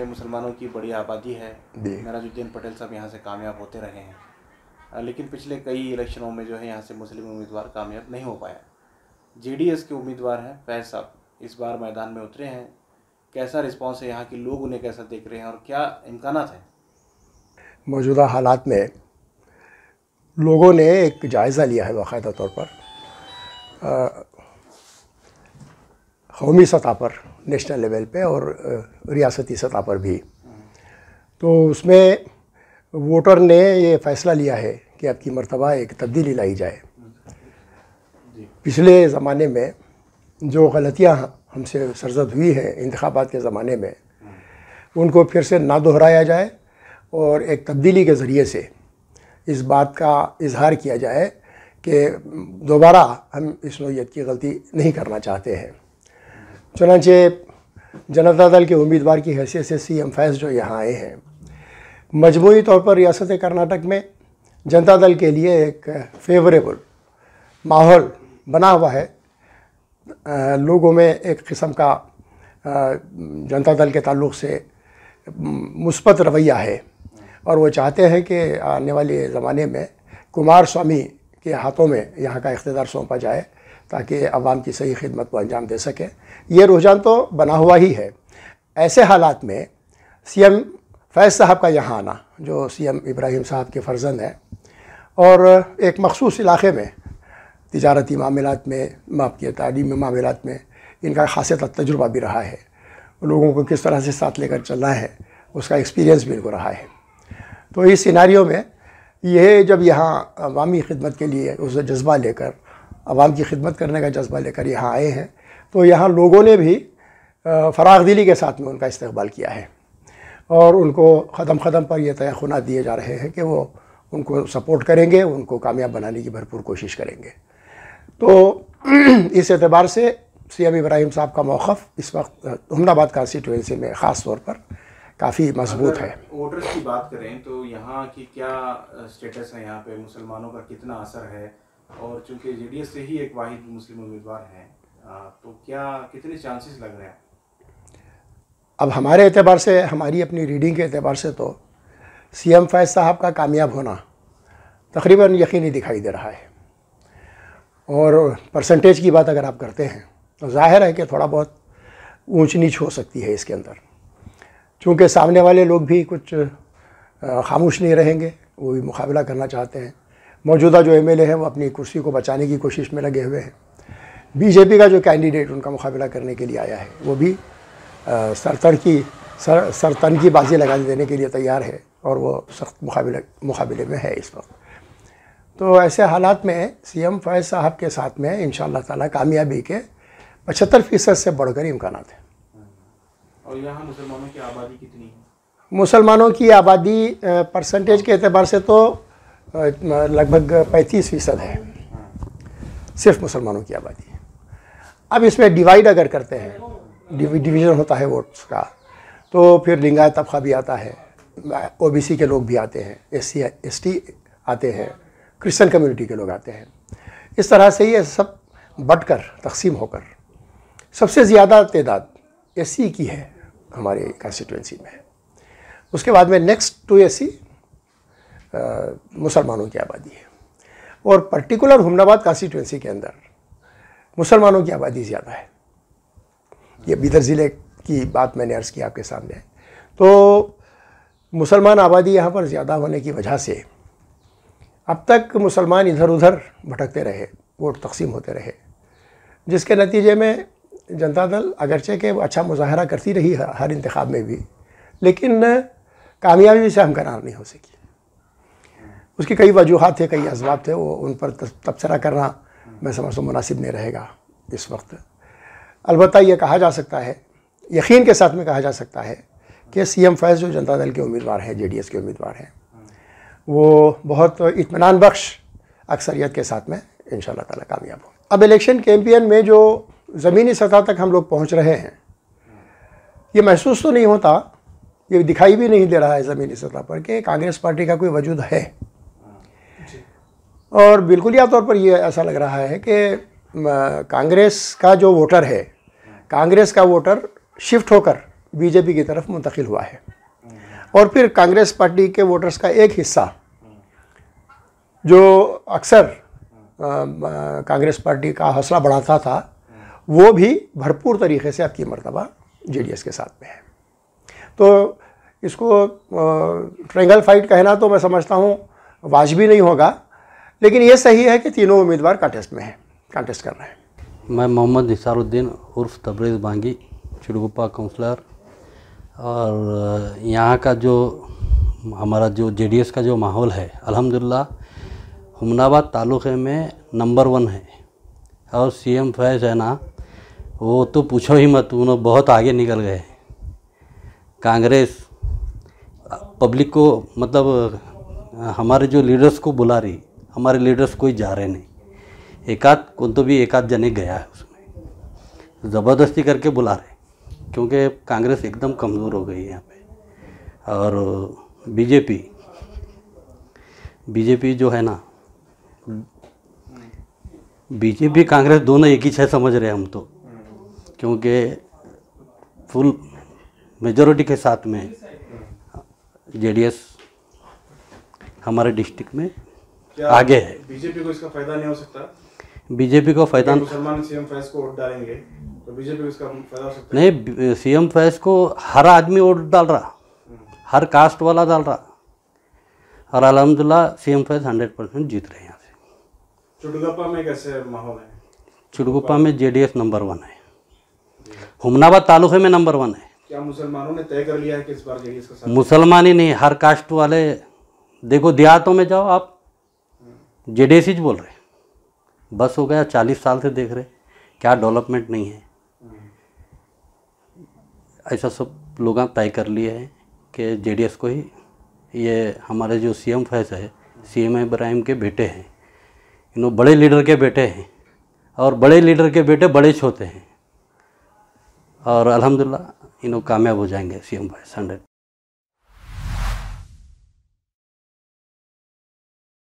में मुसलमानों की बड़ी आबादी है। मेराजुद्दीन पटेल साहब यहाँ से कामयाब होते रहे हैं, लेकिन पिछले कई इलेक्शनों में जो है यहाँ से मुस्लिम उम्मीदवार कामयाब नहीं हो पाया। जेडीएस के उम्मीदवार हैं फैज़ साहब, इस बार मैदान में उतरे हैं। कैसा रिस्पांस है, यहाँ के लोग उन्हें कैसा देख रहे हैं और क्या इम्कानात हैं? मौजूदा हालात में लोगों ने एक जायज़ा लिया है बाकायदा तौर पर, कौमी सतह पर, नेशनल लेवल पे और रियासती सतह पर भी। तो उसमें वोटर ने ये फ़ैसला लिया है कि अब की मर्तबा एक तब्दीली लाई जाए। पिछले ज़माने में जो गलतियाँ हमसे सरजद हुई हैं इंतखाबात के ज़माने में, उनको फिर से ना दोहराया जाए और एक तब्दीली के ज़रिए से इस बात का इजहार किया जाए कि दोबारा हम इस नौइयत की गलती नहीं करना चाहते हैं। चुनांचे जनता दल के उम्मीदवार की हैसियत से सीएम फैज़ जो यहाँ आए हैं, मजमूई तौर पर रियासत कर्नाटक में जनता दल के लिए एक फेवरेबल माहौल बना हुआ है। लोगों में एक किस्म का जनता दल के ताल्लुक़ से मुस्बत रवैया है और वो चाहते हैं कि आने वाले ज़माने में कुमार स्वामी के हाथों में यहाँ का इख्तिदार सौंपा जाए ताकि अवाम की सही खिदमत को अंजाम दे सके। ये रुझान तो बना हुआ ही है। ऐसे हालात में सीएम फैज़ साहब का यहाँ आना, जो सीएम इब्राहिम साहब के फ़र्जंद हैं और एक मखसूस इलाक़े में तिजारती मामलात में, माफ़ किया तालीमी मामलात में इनका खासा तजुर्बा भी रहा है। लोगों को किस तरह से साथ लेकर चलना है उसका एक्सपीरियंस भी इनको रहा है। तो इस सिनारियो में ये जब यहाँ अवामी खिदमत के लिए उस जज्बा लेकर, अवाम की खिदमत करने का जज्बा लेकर यहाँ आए हैं, तो यहाँ लोगों ने भी फ़राग़ दिली के साथ में उनका इस्तक़बाल किया है और उनको क़दम क़दम पर यह तयख़ुनात दिए जा रहे हैं कि वो उनको सपोर्ट करेंगे, उनको कामयाब बनाने की भरपूर कोशिश करेंगे। तो इस एतबार से सीएम इब्राहिम साहब का मौक़िफ़ इस वक्त अहमदाबाद कॉन्स्टिट्यूएंसी में ख़ास तौर पर काफ़ी मजबूत है। वोटर्स की बात करें तो यहाँ की क्या स्टेटस है, यहाँ पे मुसलमानों का कितना असर है? और चूँकि जेडीएस से ही एक वाहिद मुस्लिम उम्मीदवार हैं, तो क्या कितने चांसेस लग रहे हैं? अब हमारे एतबार से, हमारी अपनी रीडिंग के एतबार से तो सीएम फैज़ साहब का कामयाब होना तकरीबन यकीनी दिखाई दे रहा है। और परसेंटेज की बात अगर आप करते हैं तो ज़ाहिर है कि थोड़ा बहुत ऊंच नीच हो सकती है इसके अंदर, चूँकि सामने वाले लोग भी कुछ खामोश नहीं रहेंगे, वो भी मुकाबला करना चाहते हैं। मौजूदा जो एमएलए हैं वो अपनी कुर्सी को बचाने की कोशिश में लगे हुए हैं। बीजेपी का जो कैंडिडेट उनका मुकाबला करने के लिए आया है वो भी सरतन की बाजी लगा देने के लिए तैयार है और वो सख्त मुकाबले में है इस वक्त। तो ऐसे हालात में सीएम फैज़ साहब के साथ में इंशाअल्लाह ताला कामयाबी के 75% से बढ़कर इम्कानात हैं। और यहाँ मुसलमानों की आबादी कितनी है? मुसलमानों की आबादी परसेंटेज के एतबार से तो लगभग 35% है, सिर्फ मुसलमानों की आबादी है। अब इसमें डिवाइड अगर करते हैं, डिवीज़न होता है वोट्स का, तो फिर लिंगायत तबका भी आता है, ओबीसी के लोग भी आते हैं, एससी एसटी आते हैं, क्रिश्चियन कम्युनिटी के लोग आते हैं। इस तरह से ये सब बटकर तकसीम होकर सबसे ज़्यादा तादाद एससी की है हमारे कॉन्स्टिट्यूएंसी में। उसके बाद में नेक्स्ट टू एससी मुसलमानों की आबादी है और पर्टिकुलर हुमनाबाद कॉन्स्टिट्यूएंसी के अंदर मुसलमानों की आबादी ज़्यादा है। ये बिदर ज़िले की बात मैंने अर्ज़ की आपके सामने। तो मुसलमान आबादी यहाँ पर ज़्यादा होने की वजह से अब तक मुसलमान इधर उधर भटकते रहे, वोट तकसीम होते रहे, जिसके नतीजे में जनता दल अगरचे के अच्छा मुजाहरा करती रही हर इंतखाब में भी, लेकिन कामयाबी से हमकरार नहीं हो सकी। उसकी कई वजूहात थे, कई असबाब थे, वो उन पर तबसरा करना मैं समझता हूँ मुनासिब नहीं रहेगा इस वक्त। अलबत्ता ये कहा जा सकता है, यकीन के साथ में कहा जा सकता है कि सीएम फैज़ जो जनता दल के उम्मीदवार हैं, जेडीएस के उम्मीदवार हैं, वो बहुत इत्मीनान बख्श अक्सरियत के साथ में इंशाअल्लाह ताला कामयाब हो। अब इलेक्शन कैंपेन में जो ज़मीनी सतह तक हम लोग पहुँच रहे हैं, ये महसूस तो नहीं होता, ये दिखाई भी नहीं दे रहा है ज़मीनी सतह पर कि कांग्रेस पार्टी का कोई वजूद है। और बिल्कुलिया तौर पर ये ऐसा लग रहा है कि कांग्रेस का जो वोटर है, कांग्रेस का वोटर शिफ्ट होकर बीजेपी की तरफ मुंतकिल हुआ है। और फिर कांग्रेस पार्टी के वोटर्स का एक हिस्सा जो अक्सर कांग्रेस पार्टी का हौसला बढ़ाता था, वो भी भरपूर तरीके से अब की मर्तबा जेडीएस के साथ में है। तो इसको ट्रायंगल फाइट कहना तो मैं समझता हूँ वाजिबी नहीं होगा, लेकिन ये सही है कि तीनों उम्मीदवार कांटेस्ट में हैं, कांटेस्ट कर रहे हैं। मैं मोहम्मद निसारुद्दीन उर्फ तबरेज़ बांगी, चिड़गुप्पा काउंसलर। और यहाँ का जो हमारा जो जेडीएस का जो माहौल है, अल्हम्दुलिल्लाह हुमनाबाद तालुक़े में नंबर 1 है। और सीएम फैज़ है ना, वो तो पूछो ही मत, उन्होंने बहुत आगे निकल गए। कांग्रेस पब्लिक को मतलब हमारे जो लीडर्स को बुला रही, हमारे लीडर्स कोई जा रहे नहीं। एक आध जने गया है, उसमें ज़बरदस्ती करके बुला रहे, क्योंकि कांग्रेस एकदम कमज़ोर हो गई है यहाँ पे। और बीजेपी जो है ना, बीजेपी कांग्रेस दोनों एक ही समझ रहे हैं हम तो, क्योंकि फुल मेजॉरिटी के साथ में जेडीएस हमारे डिस्ट्रिक्ट में आगे है। बीजेपी को इसका फायदा नहीं हो सकता? बीजेपी को फायदा, मुसलमान सीएम फैज़ को वोट डालेंगे तो बीजेपी को इसका फायदा हो सकता है? नहीं, सीएम फैज़ को हर आदमी वोट डाल रहा, हर कास्ट वाला डाल रहा। और अल्हम्दुलिल्लाह सीएम फैज़ 100% जीत रहे हैं यहाँ से। चिड़गुप्पा में कैसे माहौल है? चिड़गुप्पा में जेडीएस नंबर 1 है, हुमनाबाद तालुक़े में नंबर 1 है। क्या मुसलमानों ने तय कर लिया है कि इस बार जेडीएस का साथ? मुसलमान ही नहीं, हर कास्ट वाले। देखो देहातों में जाओ आप, जेडीएस ही बोल रहे, बस हो गया। 40 साल से देख रहे, क्या डेवलपमेंट नहीं है। ऐसा सब लोग तय कर लिए हैं कि जेडीएस को ही। ये हमारे जो सीएम फैज़ है, सीएम इब्राहिम के बेटे हैं, इन्होंने बड़े लीडर के बेटे हैं, और बड़े लीडर के बेटे बड़े छोटे हैं। और अल्हम्दुलिल्लाह इन्हों कामयाब हो जाएंगे सीएम फैज़ 100।